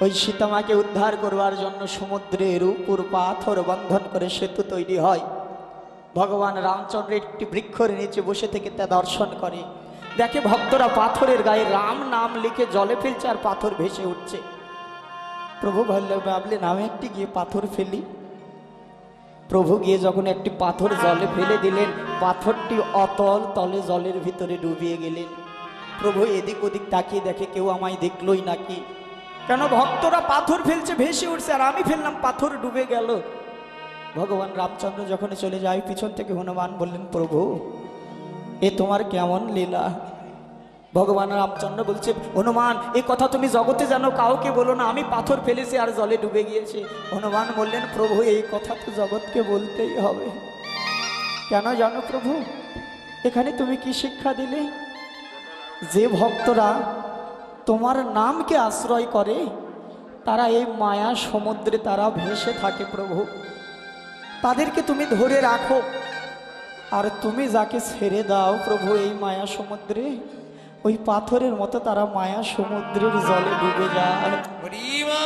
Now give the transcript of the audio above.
ওই সীতামাকে উদ্ধার করবার জন্য সমুদ্রের উপর পাথর বন্ধন করে সেতু তৈরি হয়। ভগবান রামচন্দ্র একটি বৃক্ষের নিচে বসে থেকে তা দর্শন করে, দেখে ভক্তরা পাথরের গায়ে রাম নাম লিখে জলে ফেলছে আর পাথর ভেসে উঠছে। প্রভু ভাবলেন আমি একটি গিয়ে পাথর ফেলি। প্রভু গিয়ে যখন একটি পাথর জলে ফেলে দিলেন, পাথরটি অতল তলে জলের ভিতরে ডুবিয়ে গেলেন। প্রভু এদিক ওদিক তাকিয়ে দেখে কেউ আমায় দেখলই নাকি, কেন ভক্তরা পাথর ফেলছে ভেসে উঠছে আর আমি ফেললাম পাথর ডুবে গেল। ভগবান রামচন্দ্র যখন চলে যায়, পিছন থেকে হনুমান বললেন প্রভু এ তোমার কেমন লীলা। ভগবান রামচন্দ্র বলছে হনুমান এ কথা তুমি জগতে জানো, কাউকে বলো না, আমি পাথর ফেলেছি আর জলে ডুবে গিয়েছে। হনুমান বললেন প্রভু এই কথা তো জগৎকে বলতেই হবে। কেন জানো প্রভু, এখানে তুমি কি শিক্ষা দিলে? যে ভক্তরা তোমার নামকে আশ্রয় করে তারা এই মায়া সমুদ্রে তারা ভেসে থাকে প্রভু, তাদেরকে তুমি ধরে রাখো। আর তুমি যাকে ছেড়ে দাও প্রভু এই মায়া সমুদ্রে, ওই পাথরের মতো তারা মায়া সমুদ্রের জলে ডুবে যায়।